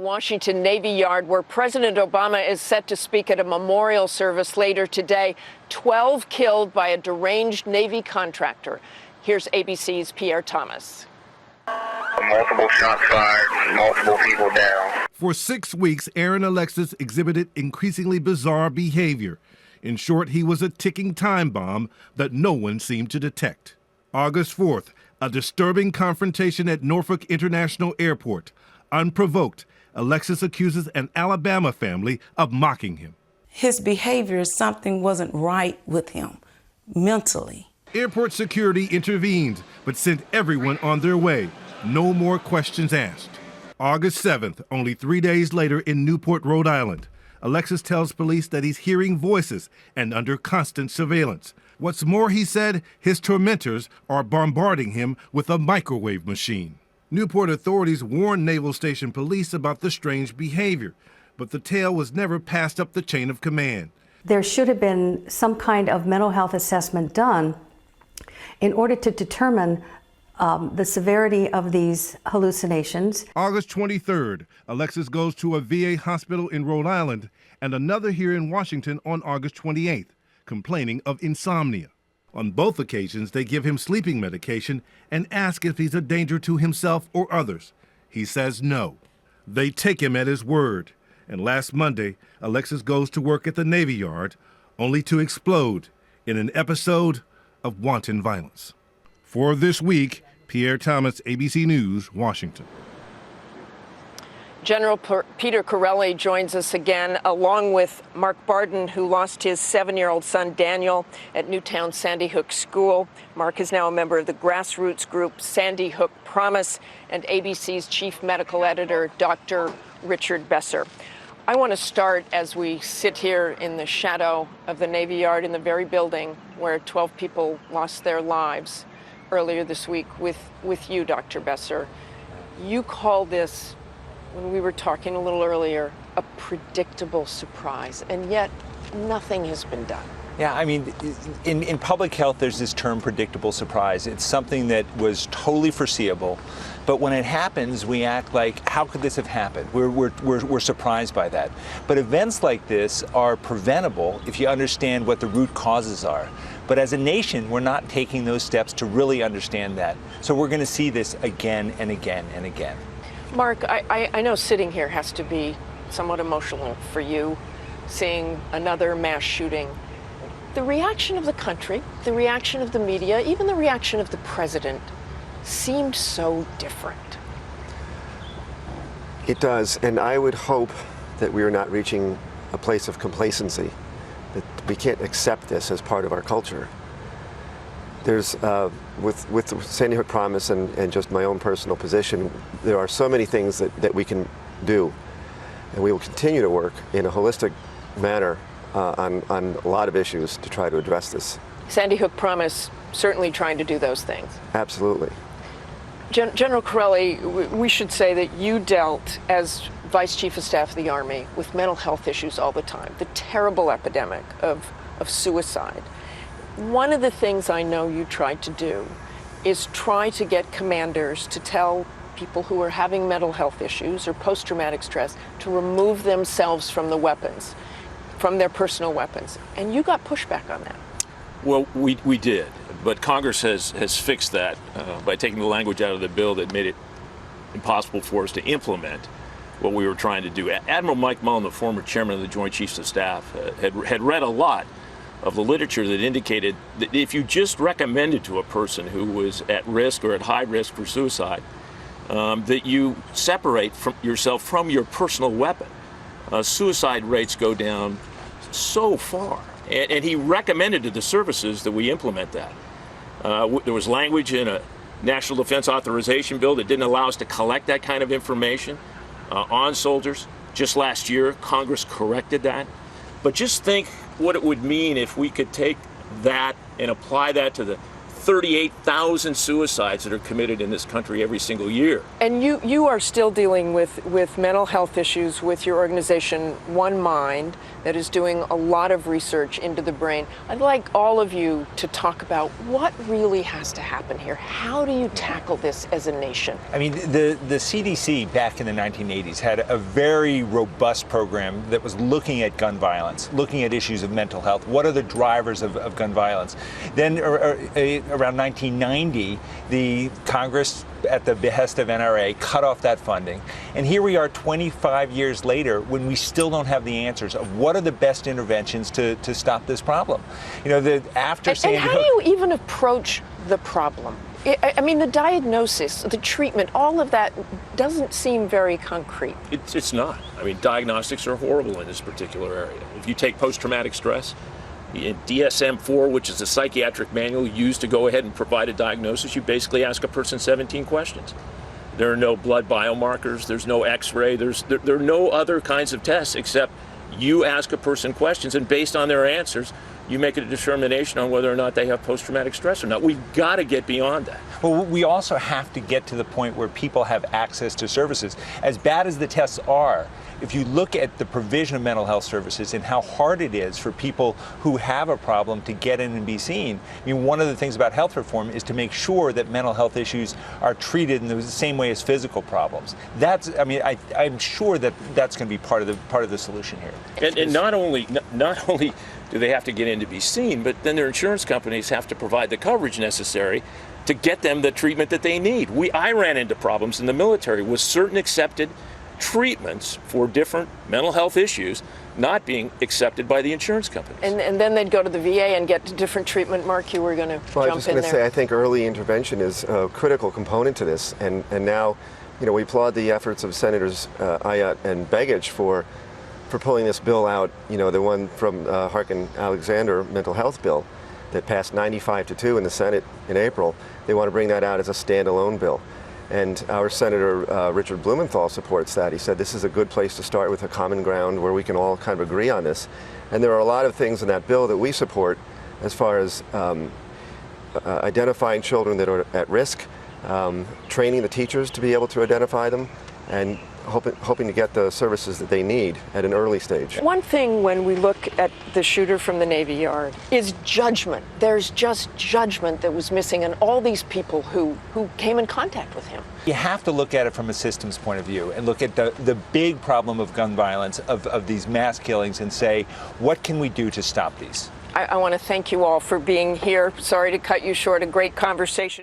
Washington Navy Yard, where President Obama is set to speak at a memorial service later today. 12 killed by a deranged Navy contractor. Here's ABC's Pierre Thomas. Multiple shots fired, multiple people down. For 6 weeks, Aaron Alexis exhibited increasingly bizarre behavior. In short, he was a ticking time bomb that no one seemed to detect. August 4th, a disturbing confrontation at Norfolk International Airport. Unprovoked, Alexis accuses an Alabama family of mocking him. His behavior, something wasn't right with him mentally. Airport security intervened, but sent everyone on their way. No more questions asked. August 7th, only 3 days later in Newport, Rhode Island, Alexis tells police that he's hearing voices and under constant surveillance. What's more, he said, his tormentors are bombarding him with a microwave machine. Newport authorities warned Naval Station police about the strange behavior, but the tale was never passed up the chain of command. There should have been some kind of mental health assessment done in order to determine the severity of these hallucinations. August 23rd, Alexis goes to a VA hospital in Rhode Island and another here in Washington on August 28th, complaining of insomnia. On both occasions, they give him sleeping medication and ask if he's a danger to himself or others. He says no. They take him at his word. And last Monday, Alexis goes to work at the Navy Yard, only to explode in an episode of wanton violence. For This Week, Pierre Thomas, ABC News, Washington. General Peter Chiarelli joins us again, along with Mark Barden, who lost his 7-year-old son, Daniel, at Newtown Sandy Hook School. Mark is now a member of the grassroots group Sandy Hook Promise, and ABC's chief medical editor, Dr. Richard Besser. I want to start as we sit here in the shadow of the Navy Yard in the very building where 12 people lost their lives earlier this week with you, Dr. Besser. You call this, when we were talking a little earlier, a predictable surprise, and yet nothing has been done. Yeah, I mean, in public health, there's this term predictable surprise. It's something that was totally foreseeable, but when it happens, we act like, how could this have happened? We're surprised by that. But events like this are preventable if you understand what the root causes are. But as a nation, we're not taking those steps to really understand that. So we're going to see this again and again and again. Mark, I know sitting here has to be somewhat emotional for you, seeing another mass shooting. The reaction of the country, the reaction of the media, even the reaction of the president seemed so different. It does, and I would hope that we are not reaching a place of complacency, that we can't accept this as part of our culture. There's, with Sandy Hook Promise and just my own personal position, there are so many things that we can do, and we will continue to work in a holistic manner on a lot of issues to try to address this. Sandy Hook Promise certainly trying to do those things. Absolutely. General Chiarelli, we should say that you dealt as Vice Chief of Staff of the Army with mental health issues all the time, the terrible epidemic of suicide. One of the things I know you tried to do is try to get commanders to tell people who are having mental health issues or post-traumatic stress to remove themselves from the weapons, from their personal weapons. And you got pushback on that. Well, we did, but Congress has fixed that by taking the language out of the bill that made it impossible for us to implement what we were trying to do. Admiral Mike Mullen, the former chairman of the Joint Chiefs of Staff, had read a lot of the literature that indicated that if you just recommended to a person who was at risk or at high risk for suicide, that you separate yourself from your personal weapon, suicide rates go down so far. And he recommended to the services that we implement that. There was language in a National Defense Authorization Bill that didn't allow us to collect that kind of information on soldiers. Just last year, Congress corrected that. But just think what it would mean if we could take that and apply that to the 38,000 suicides that are committed in this country every single year. And you are still dealing with mental health issues with your organization, One Mind, that is doing a lot of research into the brain. I'd like all of you to talk about what really has to happen here. How do you tackle this as a nation? I mean, the CDC back in the 1980s had a very robust program that was looking at gun violence, looking at issues of mental health. What are the drivers of gun violence? Then around 1990, the Congress, at the behest of NRA, cut off that funding. And here we are 25 years later when we still don't have the answers of what are the best interventions to stop this problem. You know, after Sandy Hook. And how do you even approach the problem? I mean, the diagnosis, the treatment, all of that doesn't seem very concrete. It's not. I mean, diagnostics are horrible in this particular area. If you take post-traumatic stress, in DSM-4, which is a psychiatric manual used to go ahead and provide a diagnosis, you basically ask a person 17 questions. There are no blood biomarkers, there's no x-ray, there are no other kinds of tests except you ask a person questions, and based on their answers, you make a determination on whether or not they have post-traumatic stress or not. We've got to get beyond that. Well, we also have to get to the point where people have access to services. As bad as the tests are, if you look at the provision of mental health services and how hard it is for people who have a problem to get in and be seen, I mean, one of the things about health reform is to make sure that mental health issues are treated in the same way as physical problems. That's, I mean, I'm sure that that's going to be part of the solution here. And not only do they have to get in to be seen, but then their insurance companies have to provide the coverage necessary to get them the treatment that they need. I ran into problems in the military with certain accepted treatments for different mental health issues not being accepted by the insurance companies. And then they'd go to the VA and get different treatment. Mark, you were going to jump in there. I was just going to say, I think early intervention is a critical component to this, and now, you know, we applaud the efforts of Senators Ayotte and Begich for pulling this bill out, you know, the one from Harkin-Alexander mental health bill that passed 95-2 in the Senate in April. They want to bring that out as a standalone bill. And our Senator Richard Blumenthal supports that. He said this is a good place to start with a common ground where we can all kind of agree on this. And there are a lot of things in that bill that we support as far as identifying children that are at risk, training the teachers to be able to identify them, and hoping to get the services that they need at an early stage. One thing when we look at the shooter from the Navy Yard is judgment. There's just judgment that was missing in all these people who came in contact with him. You have to look at it from a systems point of view and look at the big problem of gun violence, of these mass killings, and say, what can we do to stop these? I want to thank you all for being here. Sorry to cut you short. A great conversation.